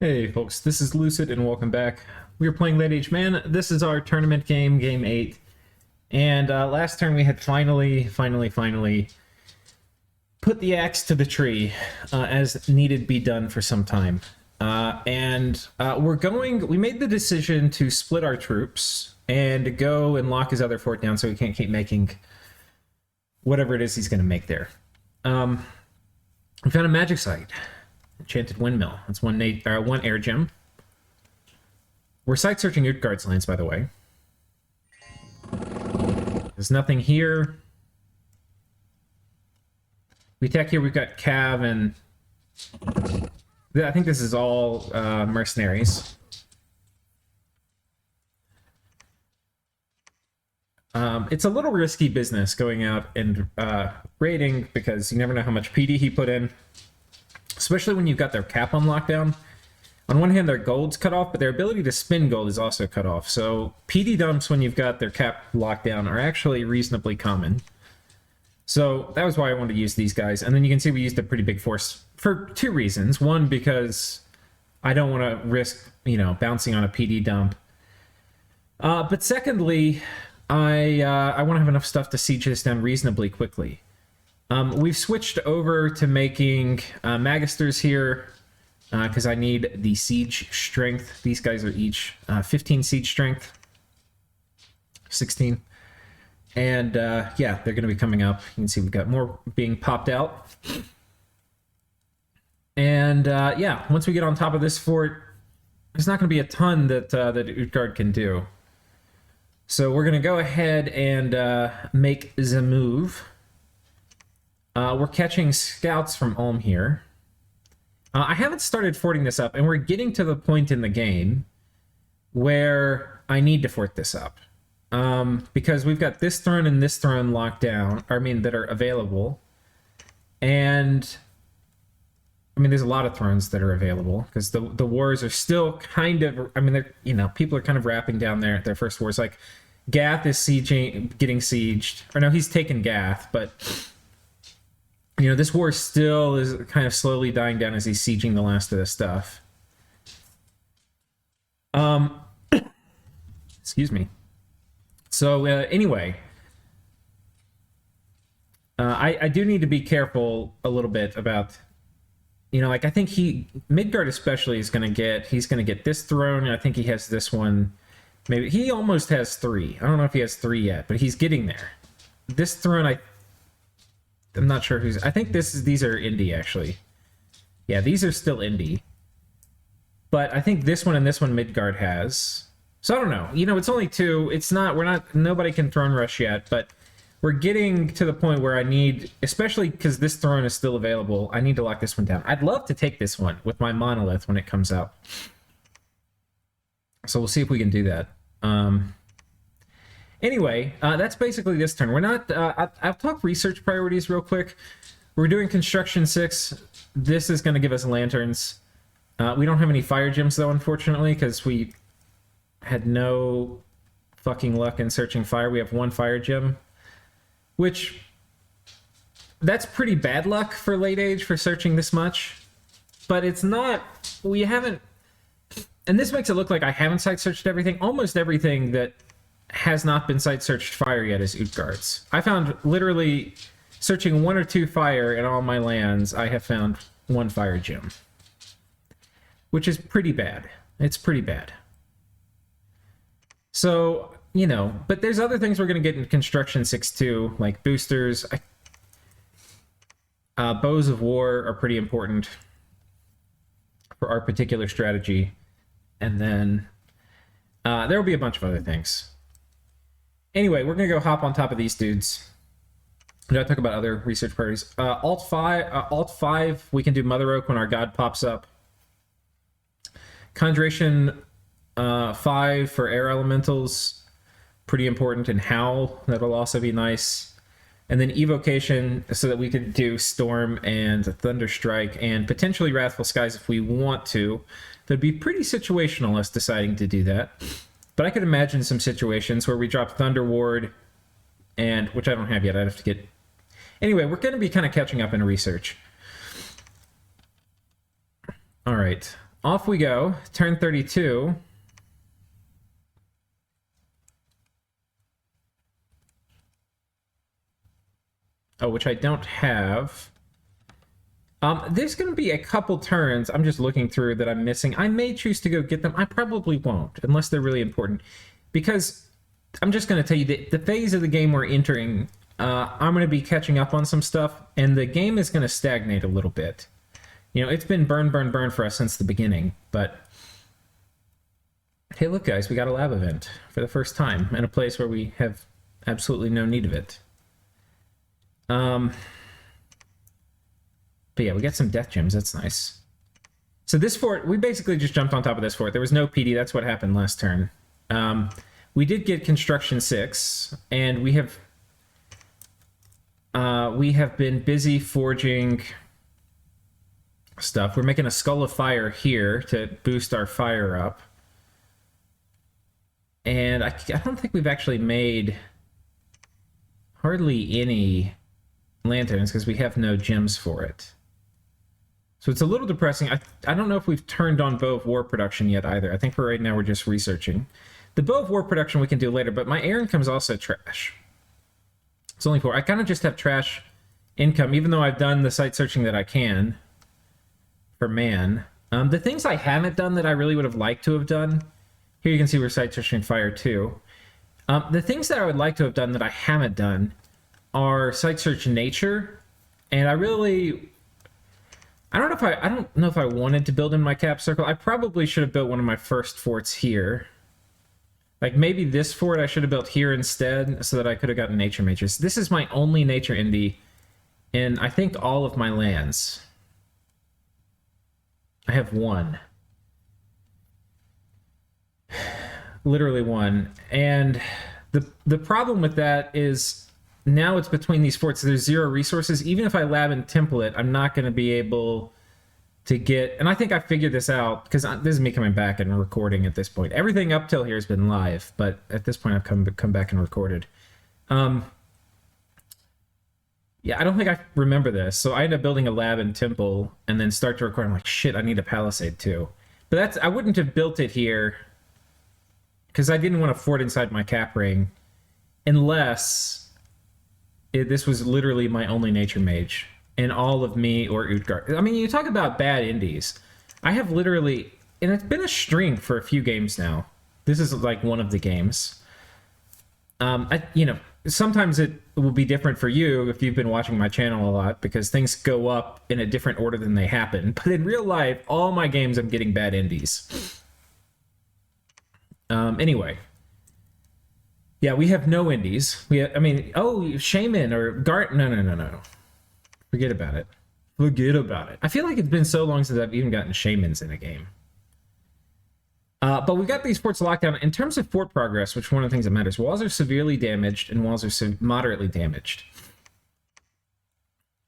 Hey folks, this is Lucid and welcome back. We are playing Late Age Man. This is our tournament game, Game 8. And last turn we had finally put the axe to the tree, as needed be done for some time. We made the decision to split our troops and go and lock his other fort down so he can't keep making whatever it is he's going to make there. We found a magic site. Enchanted Windmill. That's one air gem. We're site searching Utgards lands, by the way. There's nothing here. We attack here. We've got Cav and I think this is all mercenaries. It's a little risky business going out and raiding because you never know how much PD he put in. Especially when you've got their cap on lockdown. On one hand, their gold's cut off, but their ability to spin gold is also cut off. So PD dumps when you've got their cap locked down are actually reasonably common. So that was why I wanted to use these guys. And then you can see we used a pretty big force for two reasons. One, because I don't want to risk, bouncing on a PD dump. But secondly, I want to have enough stuff to siege this down reasonably quickly. We've switched over to making Magisters here because I need the siege strength. These guys are each 15 siege strength, 16. And yeah, they're going to be coming up. You can see we've got more being popped out. And yeah, once we get on top of this fort, there's not going to be a ton that Utgard can do. So we're going to go ahead and make the move. We're catching scouts from Ulm here. I haven't started forting this up, and we're getting to the point in the game where I need to fort this up. Because we've got this throne and this throne locked down, that are available. And, there's a lot of thrones that are available, because the wars are still kind of, they're, people are kind of wrapping down their first wars. Like, Gath is getting sieged. Or no, he's taken Gath, but... this war still is kind of slowly dying down as he's sieging the last of this stuff. Excuse me. So, anyway. I do need to be careful a little bit about... I think Midgard especially is going to get this throne, and I think he has this one. Maybe he almost has 3. I don't know if he has 3 yet, but he's getting there. This throne, I'm not sure who's... I think these are indie, actually. Yeah, these are still indie. But I think this one and this one Midgard has. So I don't know. It's only 2. Nobody can throne rush yet, but we're getting to the point where I need, especially because this throne is still available, I need to lock this one down. I'd love to take this one with my monolith when it comes out. So we'll see if we can do that. Anyway, that's basically this turn. We're not... I'll talk research priorities real quick. We're doing construction 6. This is going to give us lanterns. We don't have any fire gems, though, unfortunately, because we had no fucking luck in searching fire. We have 1 fire gem, which... That's pretty bad luck for late age for searching this much. But it's not... We haven't... And this makes it look like I haven't site searched everything. Almost everything that has not been site searched fire yet is Utgards. I found literally searching 1 or 2 fire in all my lands, I have found 1 fire gem. Which is pretty bad. It's pretty bad. So, but there's other things we're going to get in Construction 6 too, like boosters. Bows of War are pretty important for our particular strategy. And then there will be a bunch of other things. Anyway, we're going to go hop on top of these dudes. Did I talk about other research priorities? Alt 5, we can do Mother Oak when our god pops up. Conjuration 5 for air elementals. Pretty important. And Howl, that'll also be nice. And then Evocation so that we could do Storm and Thunderstrike and potentially Wrathful Skies if we want to. That'd be pretty situational, us deciding to do that. But I could imagine some situations where we drop Thunder Ward, and which I don't have yet. I'd have to get... Anyway, we're going to be kind of catching up in research. All right. off we go. Turn 32. Oh, which I don't have. There's going to be a couple turns I'm just looking through that I'm missing. I may choose to go get them. I probably won't, unless they're really important. Because I'm just going to tell you that the phase of the game we're entering, I'm going to be catching up on some stuff, and the game is going to stagnate a little bit. You know, it's been burn, burn, burn for us since the beginning, but... Hey, look, guys, we got a lab event for the first time in a place where we have absolutely no need of it. But yeah, we got some death gems. That's nice. So this fort, we basically just jumped on top of this fort. There was no PD. That's what happened last turn. We did get construction 6, and we have been busy forging stuff. We're making a skull of fire here to boost our fire up. And I don't think we've actually made hardly any lanterns because we have no gems for it. So it's a little depressing. I don't know if we've turned on Bow of War production yet either. I think for right now we're just researching. The Bow of War production we can do later, but my air income is also trash. It's only 4. I kind of just have trash income, even though I've done the site searching that I can for man. The things I haven't done that I really would have liked to have done, here you can see we're site searching fire too. The things that I would like to have done that I haven't done are site search nature, and I don't know if I wanted to build in my cap circle. I probably should have built one of my first forts here. Like maybe this fort I should have built here instead so that I could have gotten nature matrix. This is my only nature indie in I think all of my lands. I have one. Literally one. And the problem with that is now it's between these forts. There's 0 resources. Even if I lab and template, I'm not going to be able to get... And I think I figured this out, because this is me coming back and recording at this point. Everything up till here has been live, but at this point I've come back and recorded. Yeah, I don't think I remember this. So I ended up building a lab and temple and then start to record. I'm like, shit, I need a palisade too. But I wouldn't have built it here because I didn't want to fort inside my cap ring unless this was literally my only nature mage in all of me or Utgard. I mean, you talk about bad indies. I have literally, and it's been a string for a few games now. This is like one of the games. Sometimes it will be different for you if you've been watching my channel a lot because things go up in a different order than they happen. But in real life, all my games I'm getting bad indies. Anyway. Yeah, we have no indies. Shaman or Gart. No. Forget about it. Forget about it. I feel like it's been so long since I've even gotten shamans in a game. But we've got these forts locked down. In terms of fort progress, which one of the things that matters, walls are severely damaged and walls are moderately damaged.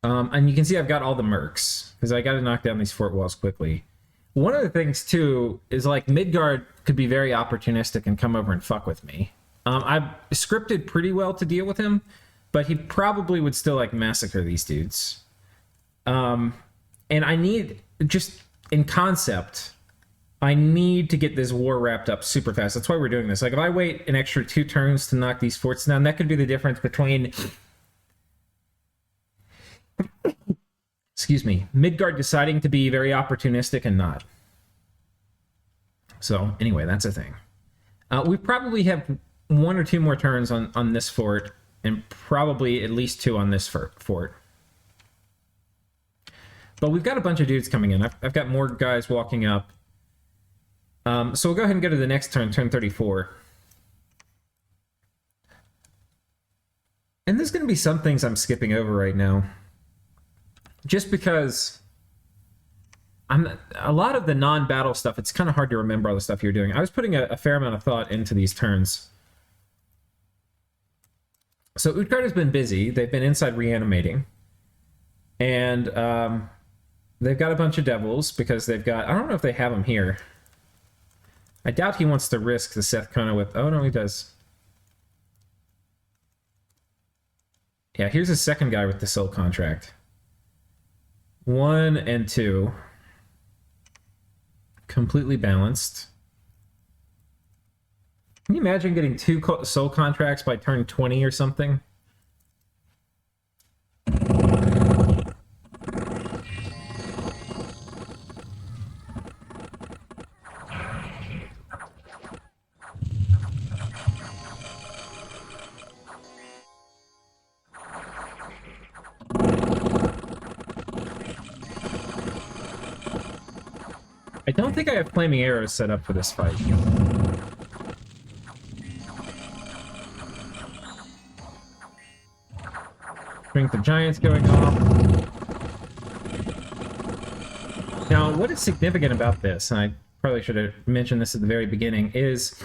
And you can see I've got all the mercs because I got to knock down these fort walls quickly. One of the things, too, is like Midgard could be very opportunistic and come over and fuck with me. I've scripted pretty well to deal with him, but he probably would still like massacre these dudes. And I need, just in concept, I need to get this war wrapped up super fast. That's why we're doing this. Like if I wait an extra 2 turns to knock these forts down, that could be the difference between excuse me, Midgard deciding to be very opportunistic and not. So anyway, that's a thing. We probably have 1 or 2 more turns on this fort, and probably at least 2 on this fort. But we've got a bunch of dudes coming in. I've got more guys walking up. So we'll go ahead and go to the next turn, turn 34. And there's going to be some things I'm skipping over right now. Just because a lot of the non-battle stuff, it's kind of hard to remember all the stuff you're doing. I was putting a fair amount of thought into these turns. So Utgard has been busy. They've been inside reanimating. And they've got a bunch of devils because they've got... I don't know if they have them here. I doubt he wants to risk the Seth Kona with... Oh, no, he does. Yeah, here's a second guy with the soul contract. 1 and 2. completely balanced. Can you imagine getting 2 soul contracts by turn 20 or something? I don't think I have flaming arrows set up for this fight. Strength of Giants going off. Now, what is significant about this, and I probably should have mentioned this at the very beginning, is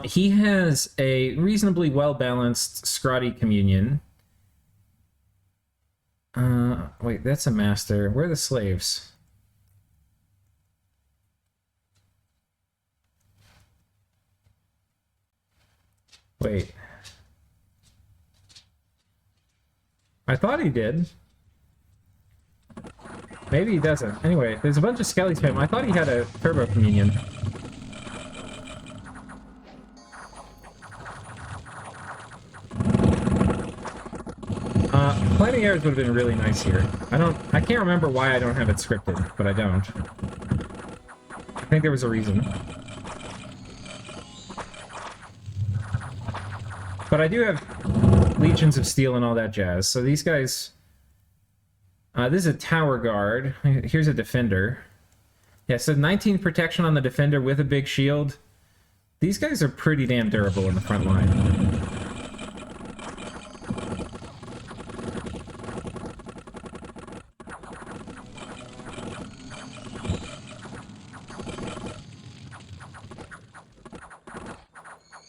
he has a reasonably well-balanced Scrotty Communion. Wait, that's a master. Where are the slaves? Wait. I thought he did. Maybe he doesn't. Anyway, there's a bunch of Skelly spam. I thought he had a Turbo Communion. Flaming arrows would have been really nice here. I can't remember why I don't have it scripted, but I don't. I think there was a reason. But I do have Legions of Steel and all that jazz. So these guys... this is a Tower Guard. Here's a Defender. Yeah, so 19 protection on the Defender with a big shield. These guys are pretty damn durable in the front line.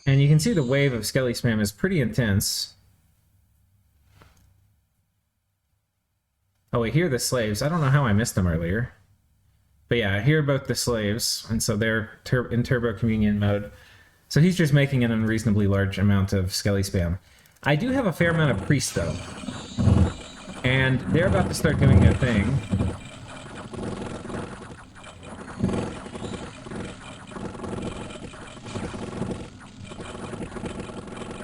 And you can see the wave of Skelly spam is pretty intense. Oh, wait, here are the slaves. I don't know how I missed them earlier. But yeah, here are both the slaves, and so they're in Turbo Communion mode. So he's just making an unreasonably large amount of Skelly spam. I do have a fair amount of priests, though. And they're about to start doing their thing.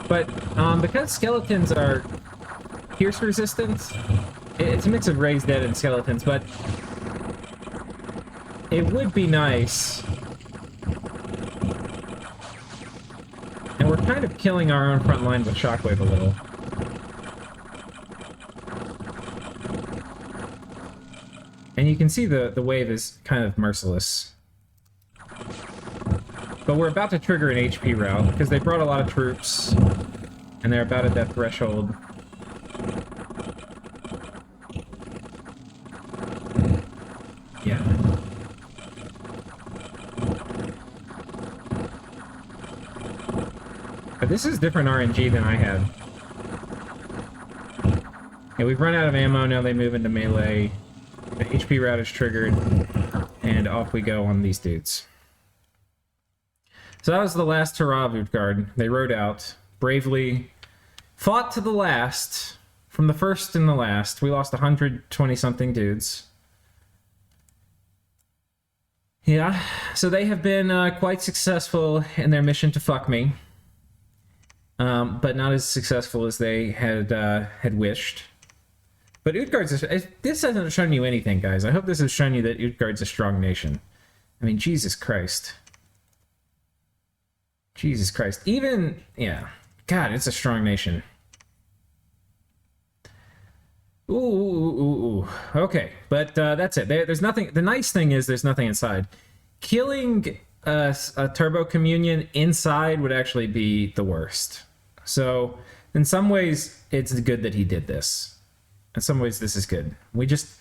But because skeletons are pierce resistant, it's a mix of raised dead and skeletons, but it would be nice. And we're kind of killing our own front line with Shockwave a little. And you can see the wave is kind of merciless. But we're about to trigger an HP route, because they brought a lot of troops, and they're about at that threshold. Yeah. But this is different RNG than I had. Yeah, we've run out of ammo, now they move into melee. The HP route is triggered, and off we go on these dudes. So that was the last hurrah of Utgard. They rode out, bravely fought to the last, from the first and the last. We lost 120-something dudes. Yeah, so they have been quite successful in their mission to fuck me. But not as successful as they had wished. But Utgards, this hasn't shown you anything, guys. I hope this has shown you that Utgard's a strong nation. I mean, Jesus Christ. Jesus Christ. Even, yeah. God, it's a strong nation. Ooh. Okay, but that's it. There's nothing... The nice thing is there's nothing inside. Killing a Turbo Communion inside would actually be the worst. So, in some ways, it's good that he did this. In some ways, this is good. We just...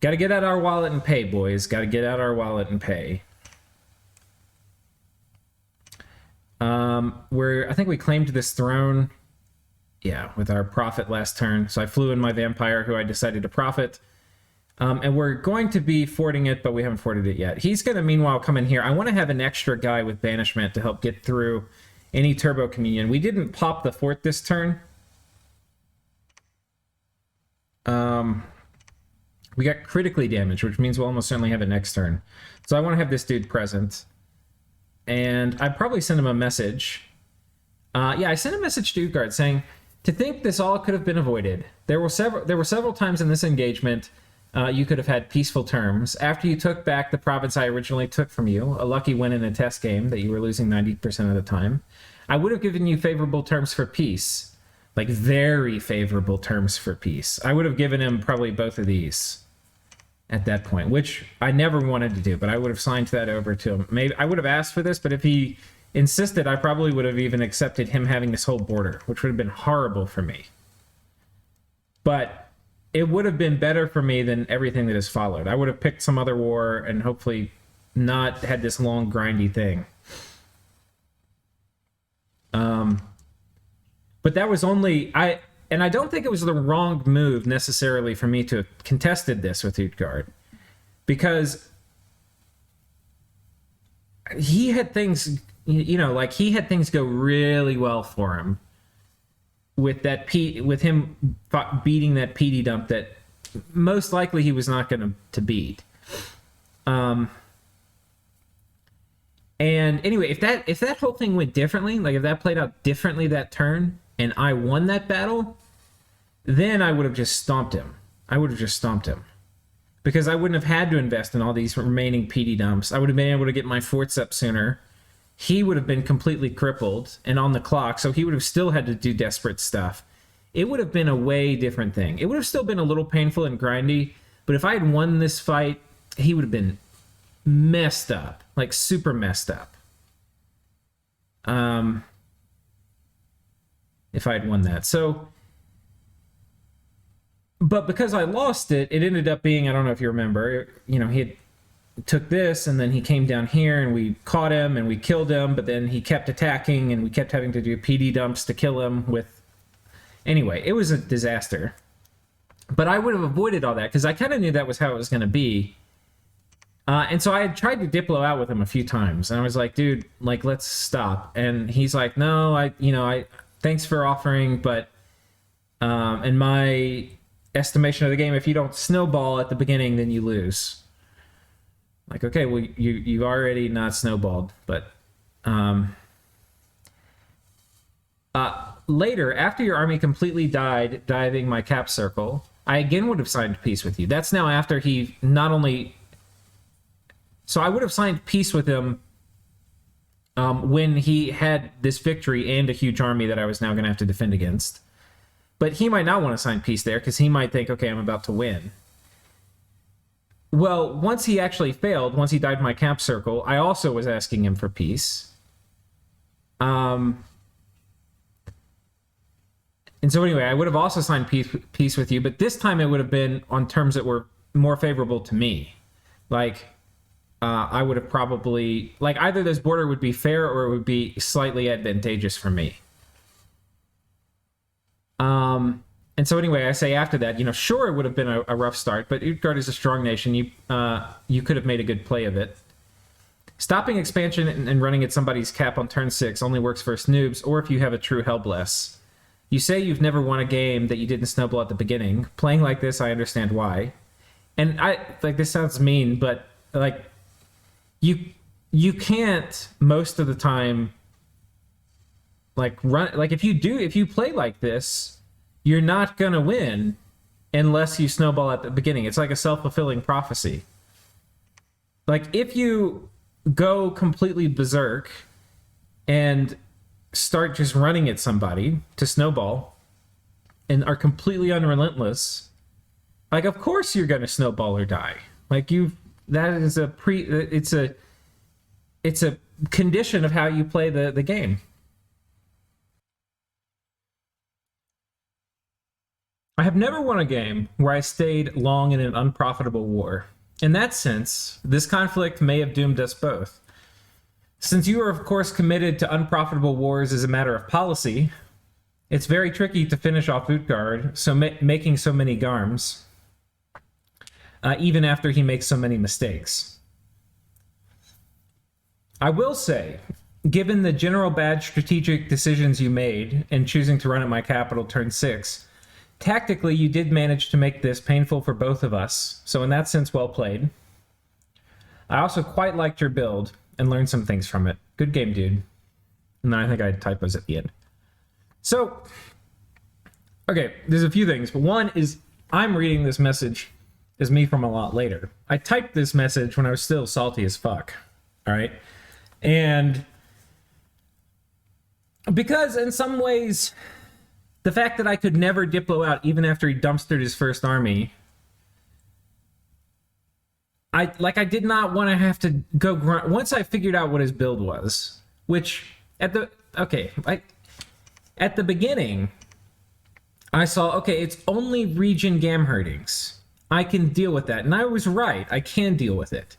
Gotta get out our wallet and pay, boys. Gotta get out our wallet and pay. I think we claimed this throne, yeah, with our prophet last turn. So I flew in my vampire, who I decided to prophet. And we're going to be forting it, but we haven't forted it yet. He's going to, meanwhile, come in here. I want to have an extra guy with banishment to help get through any Turbo Communion. We didn't pop the fort this turn. We got critically damaged, which means we'll almost certainly have it next turn. So I want to have this dude present. And I'd probably send him a message. Yeah, I sent a message to Utgard saying, to think this all could have been avoided. There were several times in this engagement you could have had peaceful terms. After you took back the province I originally took from you, a lucky win in a test game that you were losing 90% of the time, I would have given you favorable terms for peace. Like, very favorable terms for peace. I would have given him probably both of these at that point, which I never wanted to do, but I would have signed that over to him. Maybe I would have asked for this, but if he insisted, I probably would have even accepted him having this whole border, which would have been horrible for me. But it would have been better for me than everything that has followed. I would have picked some other war and hopefully not had this long, grindy thing. But that was only... And I don't think it was the wrong move necessarily for me to have contested this with Utgard, because he had things, like he had things go really well for him with with him beating that PD dump that most likely he was not going to beat. And anyway, if that whole thing went differently, like if that played out differently that turn and I won that battle, then I would have just stomped him. Because I wouldn't have had to invest in all these remaining PD dumps. I would have been able to get my forts up sooner. He would have been completely crippled and on the clock, so he would have still had to do desperate stuff. It would have been a way different thing. It would have still been a little painful and grindy, but if I had won this fight, he would have been messed up, like super messed up. If I had won that. So, but because I lost it, it ended up being, I don't know if you remember, he had took this and then he came down here and we caught him and we killed him, but then he kept attacking and we kept having to do PD dumps to kill him with... Anyway, it was a disaster. But I would have avoided all that because I kind of knew that was how it was going to be. And so I had tried to Diplo out with him a few times. And I was like, dude, like, let's stop. And he's like, no, I thanks for offering, but in my estimation of the game, if you don't snowball at the beginning, then you lose. Like, okay, well, you've already not snowballed. But later, after your army completely died diving my cap circle, I again would have signed peace with you. That's now after he not only... So I would have signed peace with him when he had this victory and a huge army that I was now going to have to defend against. But he might not want to sign peace there because he might think, okay, I'm about to win. Well, once he actually failed, once he died in my cap circle, I also was asking him for peace. And so anyway, I would have also signed peace with you, but this time it would have been on terms that were more favorable to me. Like... I would have probably... Like, either this border would be fair or it would be slightly advantageous for me. And so anyway, I say after that, sure, it would have been a rough start, but Utgard is a strong nation. You could have made a good play of it. Stopping expansion and running at somebody's cap on turn 6 only works for noobs or if you have a true Hellbless. You say you've never won a game that you didn't snowball at the beginning. Playing like this, I understand why. And this sounds mean, but, like... You can't most of the time run if you play like this, you're not gonna win unless you snowball at the beginning. It's like a self-fulfilling prophecy. Like if you go completely berserk and start just running at somebody to snowball and are completely unrelentless, like of course you're gonna snowball or die. That is it's a condition of how you play the game. I have never won a game where I stayed long in an unprofitable war. In that sense, this conflict may have doomed us both. Since you are of course committed to unprofitable wars as a matter of policy, it's very tricky to finish off Utgard, so making so many garms. Even after he makes so many mistakes. I will say, given the general bad strategic decisions you made in choosing to run at my capital turn 6, tactically, you did manage to make this painful for both of us. So in that sense, well played. I also quite liked your build and learned some things from it. Good game, dude. And then I think I had typos at the end. So, okay, there's a few things. But one is I'm reading this message as me from a lot later. I typed this message when I was still salty as fuck. All right? And because in some ways, the fact that I could never Diplo out even after he dumpstered his first army, I did not want to have to go grunt. Once I figured out what his build was, which at the beginning, I saw, okay, it's only region Gamherdings. I can deal with that. And I was right. I can deal with it.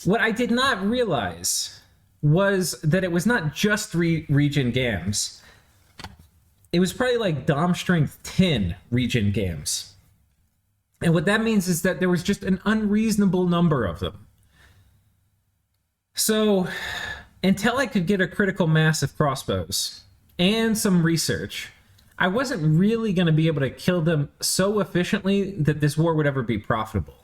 What I did not realize was that it was not just region Gams. It was probably like Dom Strength 10 region Gams. And what that means is that there was just an unreasonable number of them. So, until I could get a critical mass of crossbows and some research, I wasn't really going to be able to kill them so efficiently that this war would ever be profitable.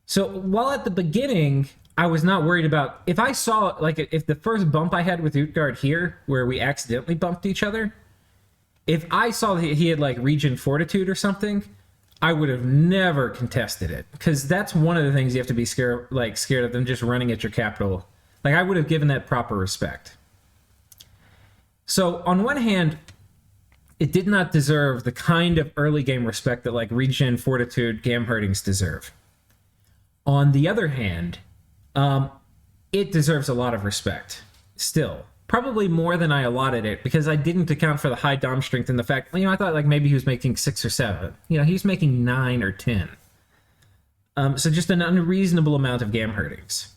So, while at the beginning, I was not worried about... If I saw, like, if the first bump I had with Utgard here, where we accidentally bumped each other, if I saw that he had, like, region Fortitude or something, I would have never contested it, because that's one of the things you have to be scared of them just running at your capital. Like, I would have given that proper respect. So, on one hand, it did not deserve the kind of early game respect that, like, Regen, Fortitude, Gamherdings deserve. On the other hand, it deserves a lot of respect, still. Probably more than I allotted it, because I didn't account for the high Dom strength and the fact, I thought like maybe he was making 6 or 7. He was making 9 or 10. So just an unreasonable amount of Gamherdings.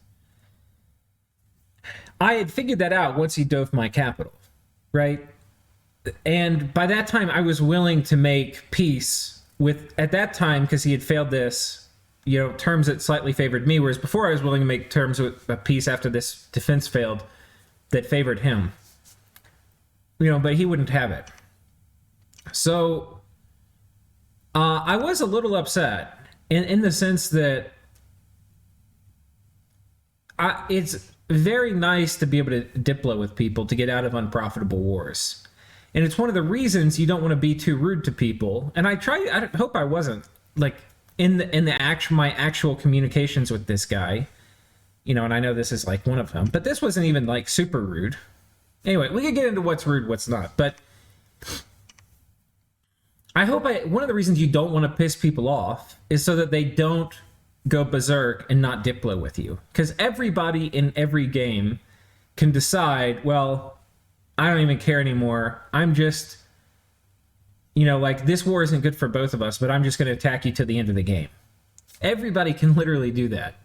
I had figured that out once he dove my capital, right? And by that time, I was willing to make peace with, at that time, because he had failed this, terms that slightly favored me, whereas before I was willing to make terms with a peace after this defense failed that favored him. But he wouldn't have it. So, I was a little upset in the sense that it's very nice to be able to Diplo with people to get out of unprofitable wars. And it's one of the reasons you don't want to be too rude to people. And I hope I wasn't, like, in my actual communications with this guy. And I know this is like one of them, but this wasn't even like super rude. Anyway, we could get into what's rude, what's not, but one of the reasons you don't want to piss people off is so that they don't go berserk and not Diplo with you. Because everybody in every game can decide, well, I don't even care anymore. I'm just, like, this war isn't good for both of us, but I'm just going to attack you to the end of the game. Everybody can literally do that.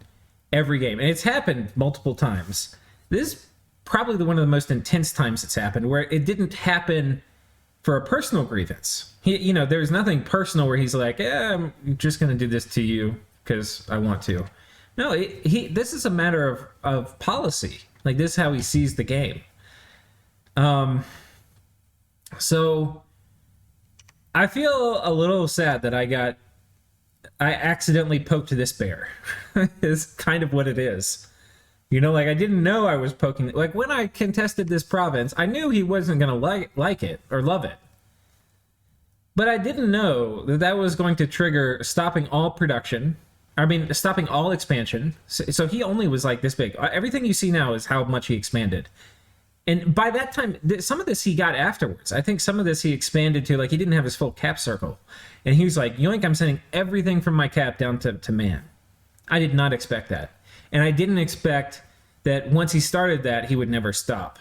Every game. And it's happened multiple times. This is probably one of the most intense times it's happened, where it didn't happen for a personal grievance. There's nothing personal where he's like, I'm just going to do this to you because I want to. No, this is a matter of policy. Like, this is how he sees the game. So I feel a little sad that I accidentally poked this bear. Is kind of what it is. I didn't know I was poking. Like, when I contested this province, I knew he wasn't going to like it or love it. But I didn't know that was going to trigger stopping all production. Stopping all expansion. So he only was like this big. Everything you see now is how much he expanded. And by that time, some of this he got afterwards. I think some of this he expanded to, like, he didn't have his full cap circle. And he was like, yoink, I'm sending everything from my cap down to man. I did not expect that. And I didn't expect that once he started that, he would never stop.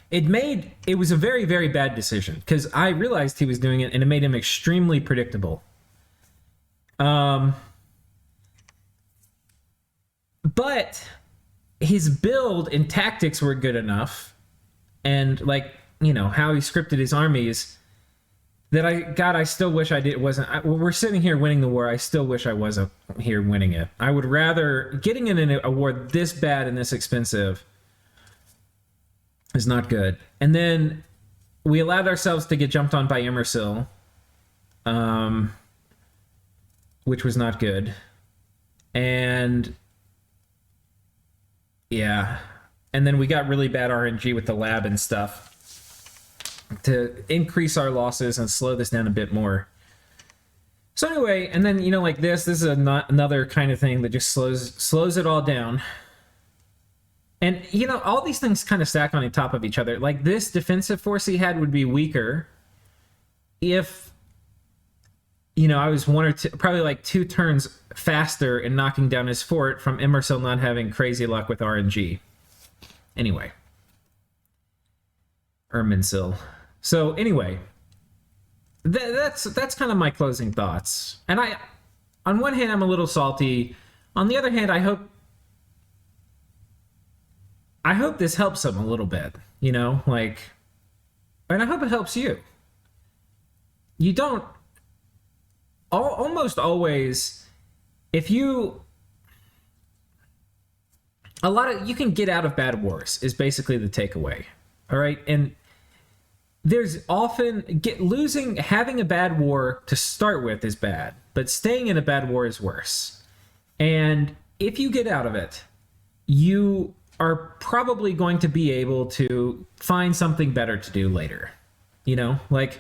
It was a very, very bad decision, because I realized he was doing it, and it made him extremely predictable. But his build and tactics were good enough, and how he scripted his armies, that I still wish we're sitting here winning the war. I still wish I wasn't here winning it. I would rather, getting in a war this bad and this expensive is not good. And then we allowed ourselves to get jumped on by Immersil, which was not good. And yeah, and then we got really bad RNG with the lab and stuff to increase our losses and slow this down a bit more. So anyway, and then, you know, like this is another kind of thing that just slows it all down. And, you know, all these things kind of stack on top of each other. Like, this defensive force he had would be weaker if, you know, I was one or two, probably like 2 turns faster in knocking down his fort from Immersil not having crazy luck with RNG. Anyway. Erminsil. So, anyway. That's kind of my closing thoughts. And on one hand, I'm a little salty. On the other hand, I hope this helps him a little bit, you know, like, and I hope it helps you. You don't, almost always, if you, you can get out of bad wars is basically the takeaway, all right? And there's often, having a bad war to start with is bad, but staying in a bad war is worse. And if you get out of it, you are probably going to be able to find something better to do later. You know, like,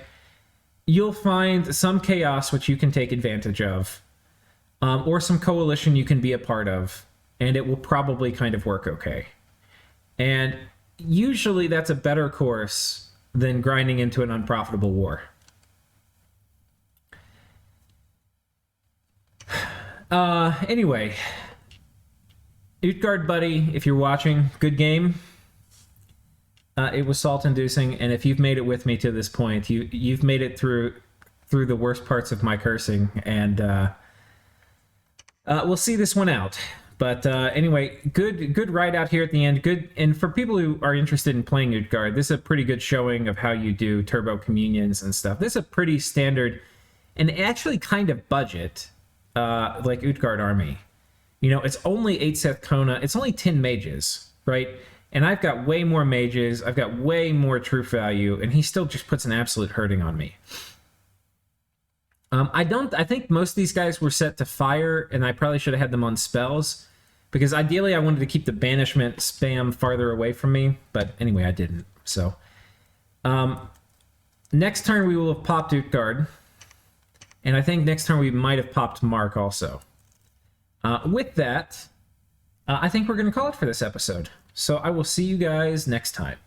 you'll find some chaos which you can take advantage of, or some coalition you can be a part of, and it will probably kind of work okay. And usually that's a better course than grinding into an unprofitable war. Anyway, Utgard buddy, if you're watching, good game. It was salt-inducing, and if you've made it with me to this point, you've made it through the worst parts of my cursing, and we'll see this one out. But anyway, good ride out here at the end. Good, and for people who are interested in playing Utgard, this is a pretty good showing of how you do turbo communions and stuff. This is a pretty standard and actually kind of budget, like Utgard army. You know, it's only 8 Seth Kona. It's only 10 mages, right? And I've got way more mages. I've got way more truth value, and he still just puts an absolute hurting on me. I think most of these guys were set to fire, and I probably should have had them on spells, because ideally I wanted to keep the banishment spam farther away from me, but anyway, I didn't. So, next turn we will have popped Utgard, and I think next turn we might have popped Mark also. With that, I think we're going to call it for this episode. So I will see you guys next time.